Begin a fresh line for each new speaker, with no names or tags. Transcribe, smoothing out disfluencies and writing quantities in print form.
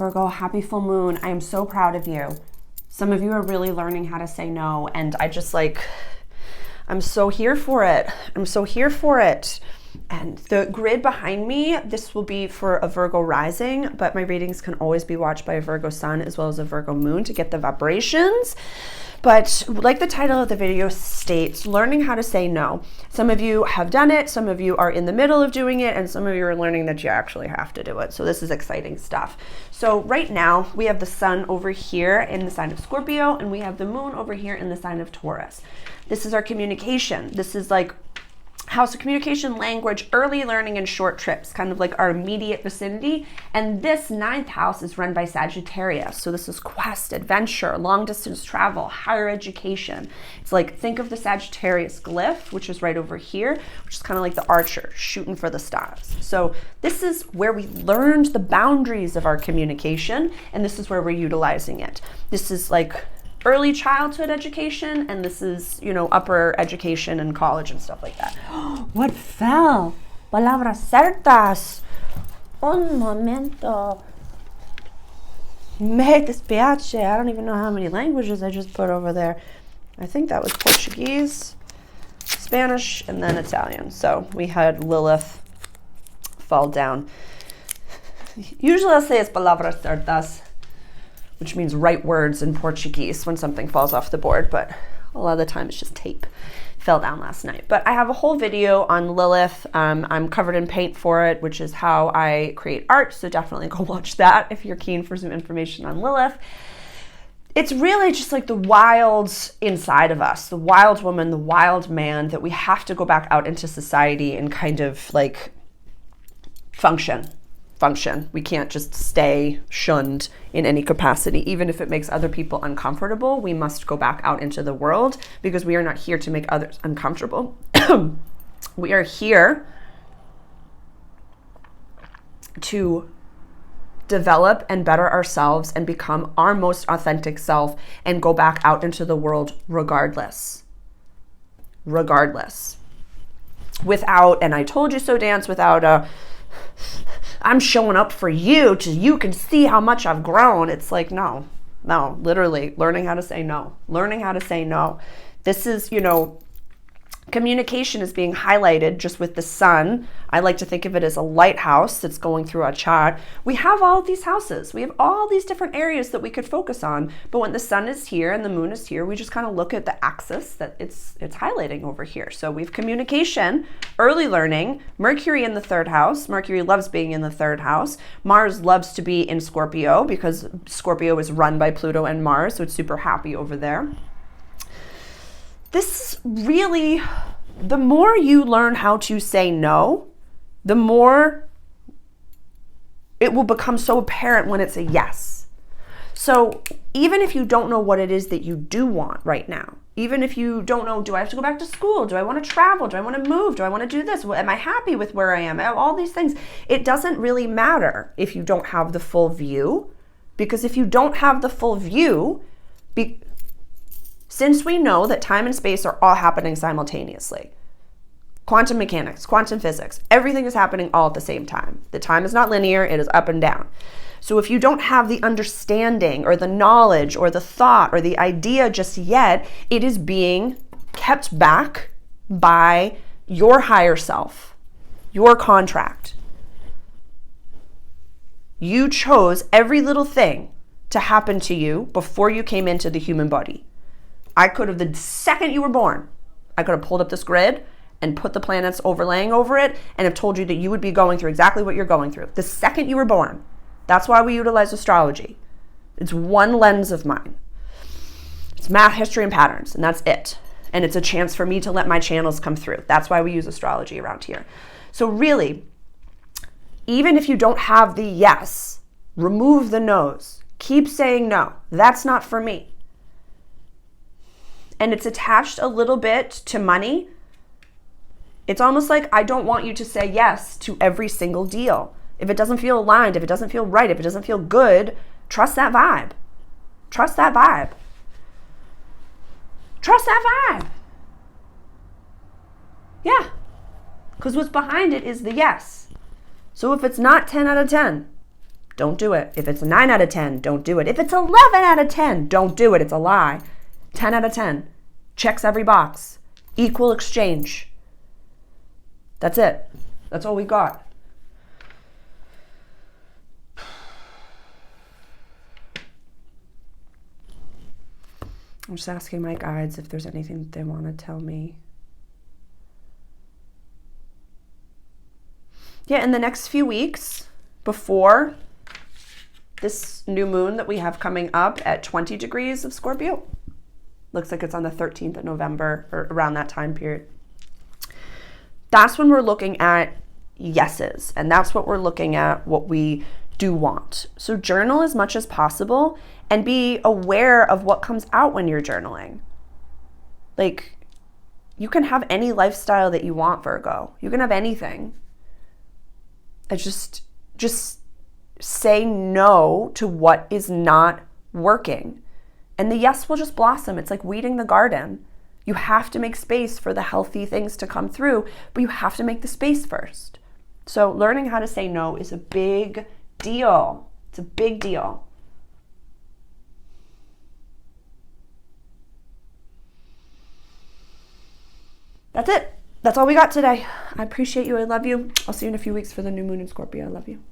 Virgo, happy full moon. I am so proud of you. Some of you are really learning how to say no, and I'm so here for it. I'm so here for it. And the grid behind me, this will be for a Virgo rising, but my readings can always be watched by a Virgo sun as well as a Virgo moon to get the vibrations. But like the title of the video states, learning how to say no. Some of you have done it, some of you are in the middle of doing it, and some of you are learning that you actually have to do it. So this is exciting stuff. So right now we have the sun over here in the sign of Scorpio, and we have the moon over here in the sign of Taurus. This is our communication. This is like house of communication, language, early learning, and short trips, kind of like our immediate vicinity. And this 9th house is run by Sagittarius. So this is quest, adventure, long distance travel, higher education. It's like, think of the Sagittarius glyph, which is right over here, which is kind of like the archer shooting for the stars. So this is where we learned the boundaries of our communication, and this is where we're utilizing it. This is like early childhood education, and this is, you know, upper education and college and stuff like that. What fell? Palabras certas. Un momento. Me dispiace. I don't even know how many languages I just put over there. I think that was Portuguese, Spanish, and then Italian. So we had Lilith fall down. Usually I'll say it's palabras certas, which means right words in Portuguese when something falls off the board, but a lot of the time it's just tape. Fell down last night. But I have a whole video on Lilith. I'm covered in paint for it, which is how I create art, so definitely go watch that if you're keen for some information on Lilith. It's really just like the wild inside of us, the wild woman, the wild man, that we have to go back out into society and kind of like function. We can't just stay shunned in any capacity. Even if it makes other people uncomfortable, we must go back out into the world, because we are not here to make others uncomfortable. We are here to develop and better ourselves and become our most authentic self and go back out into the world regardless. Without, and I told you so dance, without a I'm showing up for you so you can see how much I've grown. It's like, no, literally learning how to say no. This is, you know, communication is being highlighted just with the sun. I like to think of it as a lighthouse that's going through our chart. We have all these houses. We have all these different areas that we could focus on. But when the sun is here and the moon is here, we just kind of look at the axis that it's highlighting over here. So we have communication, early learning, Mercury in the 3rd house. Mercury loves being in the 3rd house. Mars loves to be in Scorpio because Scorpio is run by Pluto and Mars, so it's super happy over there. This is really, the more you learn how to say no, the more it will become so apparent when it's a yes. So even if you don't know what it is that you do want right now, even if you don't know, do I have to go back to school? Do I want to travel? Do I want to move? Do I want to do this? Am I happy with where I am? All these things. It doesn't really matter if you don't have the full view, because if you don't have the full view, since we know that time and space are all happening simultaneously, quantum mechanics, quantum physics, everything is happening all at the same time. The time is not linear, it is up and down. So if you don't have the understanding or the knowledge or the thought or the idea just yet, it is being kept back by your higher self, your contract. You chose every little thing to happen to you before you came into the human body. I could have, the second you were born, I could have pulled up this grid and put the planets overlaying over it and have told you that you would be going through exactly what you're going through the second you were born. That's why we utilize astrology. It's one lens of mine. It's math, history, and patterns, and that's it. And it's a chance for me to let my channels come through. That's why we use astrology around here. So really, even if you don't have the yes, remove the no's. Keep saying no. That's not for me. And it's attached a little bit to money. It's almost like I don't want you to say yes to every single deal. If it doesn't feel aligned, if it doesn't feel right, if it doesn't feel good, trust that vibe. Trust that vibe. Trust that vibe. Yeah. Because what's behind it is the yes. So if it's not 10 out of 10, don't do it. If it's a 9 out of 10, don't do it. If it's 11 out of 10, don't do it. It's a lie. 10 out of 10. Checks every box. Equal exchange. That's it. That's all we got. I'm just asking my guides if there's anything that they want to tell me. Yeah, in the next few weeks, before this new moon that we have coming up at 20 degrees of Scorpio, looks like it's on the 13th of November or around that time period. That's when we're looking at yeses, and that's what we're looking at, what we do want. So journal as much as possible and be aware of what comes out when you're journaling. Like, you can have any lifestyle that you want, Virgo. You can have anything. It's just say no to what is not working. And the yes will just blossom. It's like weeding the garden. You have to make space for the healthy things to come through, but you have to make the space first. So learning how to say no is a big deal. It's a big deal. That's it. That's all we got today. I appreciate you. I love you. I'll see you in a few weeks for the new moon in Scorpio. I love you.